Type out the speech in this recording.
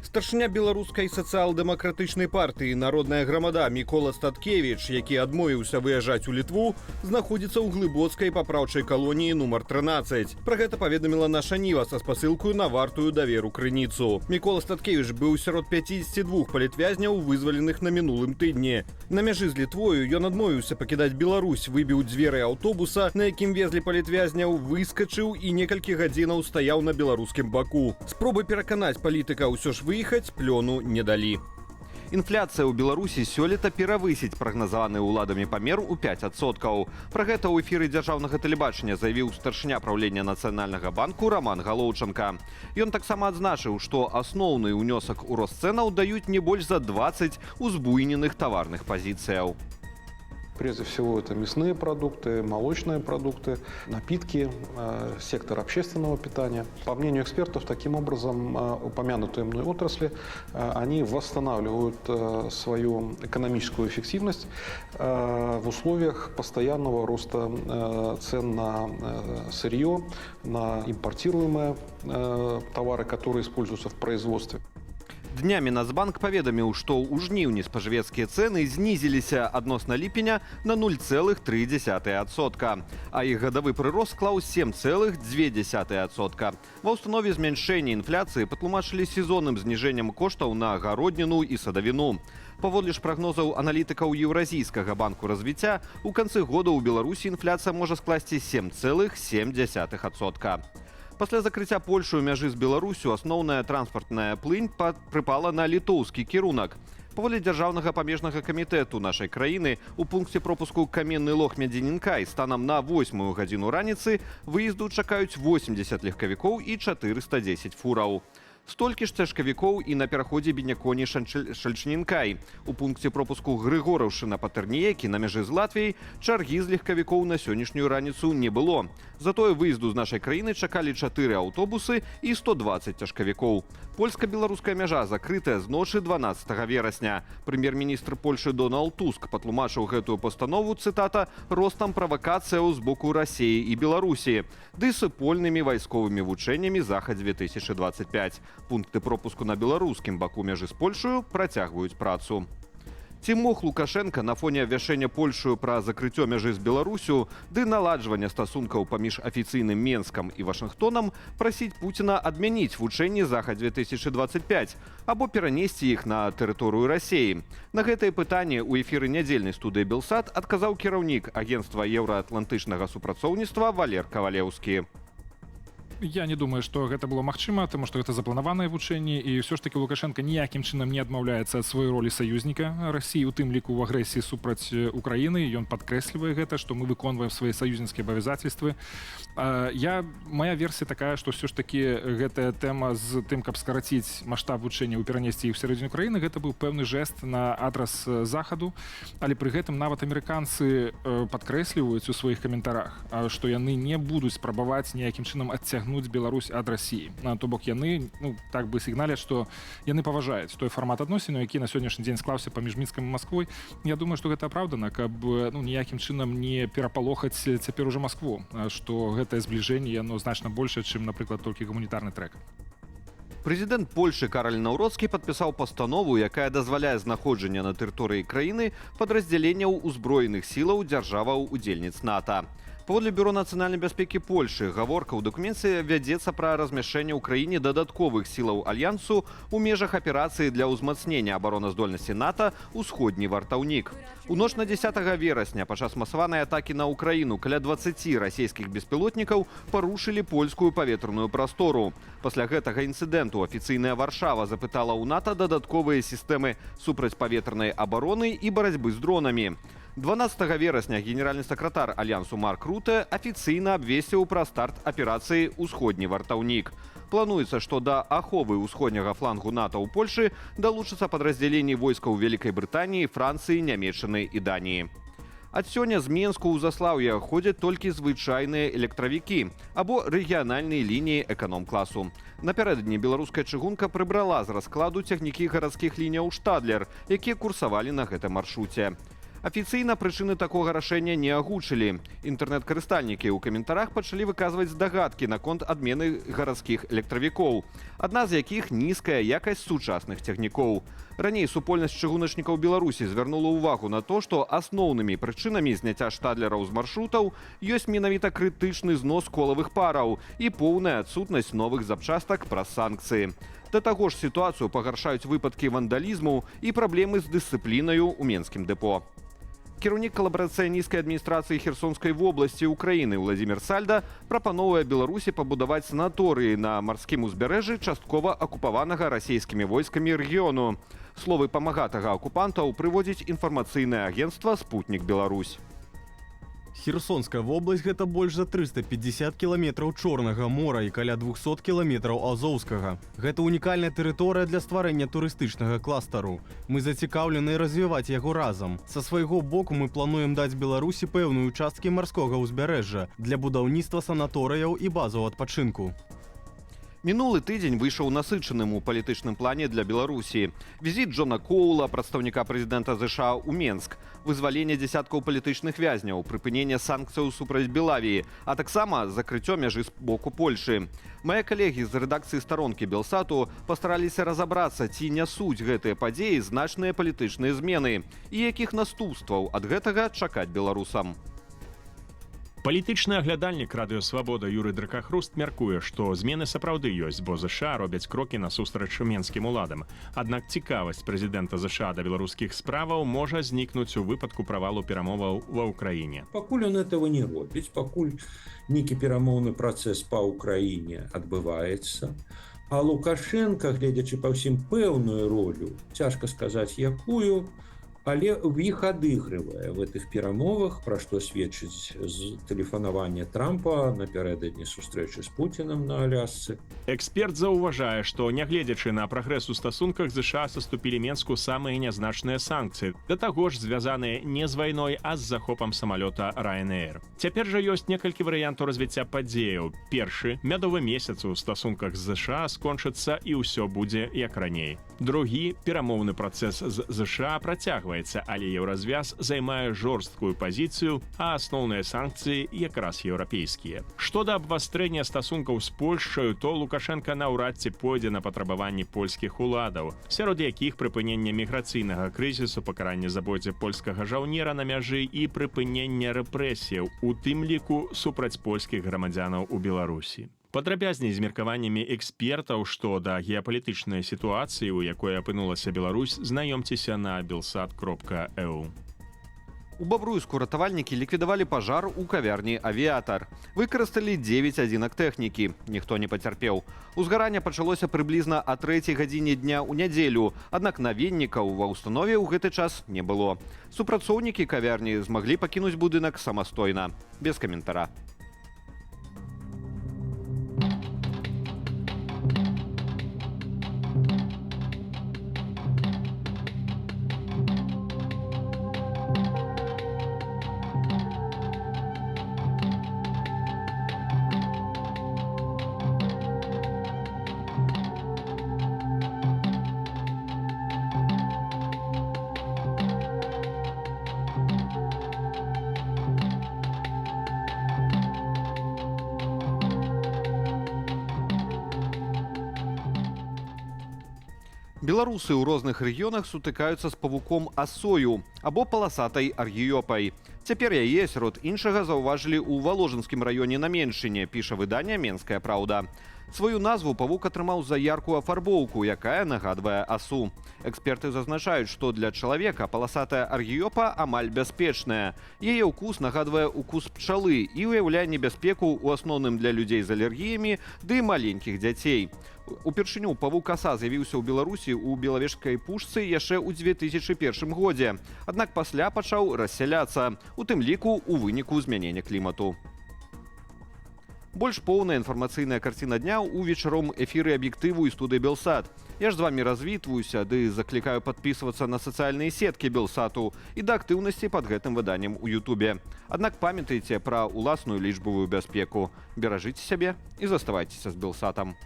Старшыня беларускай сацыял-дэмакратычнай партыі «Народная грамада» Мікола Статкевіч, які адмовіўся выязджаць у Літву, знаходзіцца ў глыбоцкай папраўчай калоніі нумар 13. Пра гэта паведаміла наша Ніва са спасылкаю на вартую даверу крыніцу. Мікола Статкевіч быў сярод 52 палітвязняў, вызваленых на мінулым тыдні. На мяжы з Літвою ён адмовіўся пакідаць Беларусь, выбіў дзверы аўтобуса, на якім везлі палітвязняў, выскачыў і некалькі гадзінаў стаяў на беларускім баку. Спробы пераканаць палітыка ўсё ж выехаць плёну не далі. Інфляцыя ў Беларусі сёлета перавысіць прагназаваны ўладамі памер у 5%. Пра гэта ў эфіры дзяржаўнага тэлебачання заявіў старшыня праўлення Нацыянальнага банку Роман Галоўчанка. Ён таксама адзначыў, што асноўны ўнёсак у рост цэнаў даюць не больш за 20 узбуйненых таварных пазіцыяў. Прежде всего, это мясные продукты, молочные продукты, напитки, сектор общественного питания. По мнению экспертов, таким образом, упомянутые мной отрасли, они восстанавливают свою экономическую эффективность в условиях постоянного роста цен на сырье, на импортируемые товары, которые используются в производстве. Днямі Нацбанк паведаміў, што ў жніўні спажывецкія цэны знізіліся адносна ліпеня на 0,3%, а іх гадавы прырост склаў 7,2%. Ва ўстанове змяншэння інфляцыі патлумачылі сезонным зніжэннем коштаў на гародніну і садавіну. Паводле ж прагнозаў аналітыкаў Еўразійскага банку развіцця, у канцы года ў Беларусі інфляцыя можа скласці 7,7%. Пасля закрыцця Польшы ў мяжы з Беларусю асноўная транспартная плынь прыпала на літоўскі кірунак. Паводле дзяржаўнага памежнага камітэту нашай краіны у пункце пропуску Каменны Лог-Медзінінкай станам на 8 гадзіну раніцы выезду чакаюць 80 легкавікоў і 410 фураў. Столькі ж цяжкавікоў і на пераходзе Беняконі-Шальчнінкай. У пункце пропуску Грыгораўшчына-Патэрніекі на мяжы з Латвіяй чаргі з легкавікоў на сённяшнюю раніцу не было. Затое выезду з нашай краіны чакалі 4 аўтобусы і 120 цяжкавікоў. Польска-беларуская мяжа закрытая з ночы 12 верасня. Прэм'ер-міністр Польшы Дональд Туск патлумачыў гэтую пастанову, цытата, ростам правакацыяў з боку Расіі і Беларусі, ды супольнымі вайсковымі вучэннямі Захад-2025. Пункты пропуску на беларускім баку мяжы з Польшаю працягваюць працу. Ці мог Лукашенка на фоне абвяшчэння Польшаю пра закрыццё мяжы з Беларусю ды наладжвання стасункаў паміж афіцыйным Менскам і Вашынгтонам прасіць Пуціна адмяніць вучэнні Захад-2025 або перанесці іх на тэрыторыю Расіі? На гэтае пытанне ў эфіры нядзельнай студыі Белсат адказаў кіраўнік агенцтва еўраатлантычнага супрацоўніцтва Валер Кавалеўскі. Я не думаю, што гэта было магчыма, таму што гэта запланаваныя вучэнні, і ўсё ж такі Лукашенко ніякім чынам не адмаўляецца ад сваёй ролі саюзніка Расіі, у тым ліку ў агрэсіі супраць Украіны. Ён падкрэслівае гэта, што мы выконваем свае саюзнікія абавязацельствы. Моя версія такая, што ўсё ж такі гэтая тэма з тым, каб скараціць маштаб вучэнняў і перанесці іх у сярэдзіну краіны, гэта быў пэўны жэст на адрас захаду, але пры гэтым нават амерыканцы падкрэсліваюць у сваіх каментарах, што яны не будуць спрабаваць ніякім чынам адцягнуць Беларусь ад Расіі. То бок яны так бы сігналяць, што яны паважаюць той фармат адносінаў, які на сённяшні дзень склаўся паміж Мінскам і Масквой. Я думаю, што гэта апраўдана, каб ніякім чынам не перапалохаць цяпер ужо Маскву, што гэтае збліжэнне яно значна большае, чым, напрыклад, толькі гуманітарны трэк. Прэзідэнт Польшы Караль Наўроцкі падпісаў пастанову, якая дазваляе знаходжанне на тэрыторыі краіны падраздзяленняў узброеных сілаў дзяржаваў-удзельніц НАТО. Паводле Бюро нацыянальнай бяспекі Польшы, гаворка ў дакуменце вядзецца пра размяшчэнне ў краіне дадатковых сілаў альянсу ў межах аперацыі для ўзмацнення абароназдольнасці НАТО «Усходні вартаўнік». У ноч на 10 верасня падчас масаванай атакі на Украіну каля 20 расійскіх беспілотнікаў парушылі польскую паветраную прастору. Пасля гэтага інцыдэнту афіцыйная Варшава запытала ў НАТО дадатковыя сістэмы супрацьпаветранай абароны і барацьбы з дронамі. 12 верасня генеральны сакратар альянсу Марк Руте афіцыйна абвесціў пра старт аперацыі «Усходні вартаўнік». Плануецца, што да аховы ўсходняга флангу НАТО ў Польшы далучацца падраздзяленні войскаў Вялікай Брытаніі, Францыі, Нямецчыны і Даніі. Ад сёння з Менску ў Заслаўе ходзяць толькі звычайныя электравікі або рэгіянальныя лініі эканом-класу. Напярэдадні беларуская чыгунка прыбрала з раскладу цягнікі гарадскіх лініяў «Штадлер», якія курсавалі на гэтым маршруце. Афіцыйна прычыны такога рашэння не агучылі. Інтэрнэт-карыстальнікі ў каментарах пачалі выказваць здагадкі наконт адмены гарадскіх электравікоў, адна з якіх нізкая якасць сучасных цягнікоў. Раней супольнасць чыгуначнікаў Беларусі звярнула ўвагу на то, што асноўнымі прычынамі зняцця штадлераў з маршрутаў ёсць менавіта крытычны знос колавых параў і поўная адсутнасць новых запчастак праз санкцыі. Да таго ж сітуацыю пагаршаюць выпадкі вандалізму і праблемы з дысцыплінаю ў менскім дэпо. Кіраўнік калабарацыянісцкай адміністрацыі Херсонскай вобласці Украіны Владзімір Сальда прапановуе Беларусі пабудаваць санаторыі на марскім узбярэжжы часткова акупаванага расійскімі войскамі рэгіёну. Словы памагатага акупантаў прыводзіць інфармацыйнае агенцтва «Спутнік Беларусь». Херсонская вобласць гэта больш за 350 кіламетраў Чорнага мора і каля 200 кіламетраў Азоўскага. Гэта унікальная тэрыторыя для стварэння турыстычнага кластару. Мы зацікаўлены развіваць яго разам. Са свайго боку мы плануем даць Беларусі пэўную часткі марскога ўзбярэжжа для будаўніцтва санаторыяў і базаў адпачынку. Мінулы тыдзень выйшаў насычаным у палітычным плане для Беларусі. Візіт Джона Коула, прадстаўніка прэзідэнта ЗША ў Менск, вызваленне дзясяткаў палітычных вязняў, прыпыненне санкцыяў супраць Белавіі, а таксама закрыццё мяжы з боку Польшы. Мае калегі з рэдакцыі старонкі Белсату пастараліся разабрацца, ці нясуць гэтыя падзеі значныя палітычныя змены і якіх наступстваў ад гэтага чакаць беларусам. Палітычны аглядальнік радыё «Свабода» Юрый Дракахруст мяркуе, што змены сапраўды ёсць, бо ЗША робяць крокі насустрач менскім уладам. Аднак цікавасць прэзідэнта ЗША да беларускіх справаў можа знікнуць у выпадку правалу перамоваў ва ўкраіне. Пакуль он этого не робіць, пакуль нейкі перамоўны працэс па ўкраіне адбываецца, а Лукашенко, гледзячы па ўсім пэўную ролю, цяжка сказаць якую, але в іх адыгрывае в гэтых перамовах, пра што сведчыць тэлефанаванне Трампа напярэдадні сустрэчы з Пуцінам на Алясцы. Эксперт заўважае, што нягледзячы на прагрэс у стасунках ЗША саступілі Менску самыя нязначныя санкцыі, да таго ж звязаныя не з вайной, а з захопам самалёта Ryanair. Цяпер жа ёсць некалькі варыянтаў развіцця падзеяў. Першы, мядовы месяц у стасунках з ЗША скончыцца і ўсё будзе як раней. Другі, перамоўны працэс з ЗША працягваецца, але еўразвяз займае жорсткую пазіцыю, а асноўныя санкцыі якраз еўрапейскія. Што да абвастрэння стасункаў з Польшчаю, то Лукашенко наўрад ці пойдзе на патрабаванні польскіх уладаў, сярод якіх прыпынення міграцыйнага крызісу, пакаранне забойцы польскага жаўнера на мяжы і прыпынення рэпрэсіяў, у тым ліку супраць польскіх грамадзянаў у Беларусі. Падрабязней з меркаваннямі экспертаў, што да геапалітычнай сітуацыі, у якой апынулася Беларусь, знаёмцеся на belsat.eu. У Бабруйску ратавальнікі ліквідавалі пажар у кавярні «Авіятар». Выкарысталі 9 адзінак тэхнікі. Ніхто не пацярпеў. Узгаранне пачалося прыблізна о 3 гадзіне дня ў нядзелю, аднак наведнікаў ва ўстанове ў гэты час не было. Супрацоўнікі кавярні змаглі пакінуць будынак самастойна. Без каментара. Беларусы ў розных рэгіёнах сутыкаюцца з павуком асою або паласатай аргіёпай. Цяпер яе, сярод іншага, заўважылі ў Валожынскім раёне на Меншыне, піша выданне «Менская праўда». Сваю назву павук атрымаў за яркую афарбоўку, якая нагадвае асу. Эксперты зазначаюць, што для чалавека паласатая аргіёпа амаль бяспечная. Яе ўкус нагадвае укус пчалы і ўяўляе небяспеку ў асноўным для людзей з алергіямі ды маленькіх дзяцей. Упершыню павук аса з'явіўся ў Беларусі ў Белавежскай пушцы яшчэ ў 2001 годзе. Аднак пасля пачаў рассяляцца, у тым ліку ў выніку змянення клімату. Больш поўная інфармацыйная карціна дня ў вечаром эфіры аб'ектыву і студыі Белсат. Я ж з вамі развітваюся, ды заклікаю падпісвацца на сацыяльныя сеткі Белсату і да актыўнасці пад гэтым выданнем у Ютубе. Аднак памятайце пра ўласную лічбавую бяспеку. Беражыце сябе і заставайцеся з Белсатам.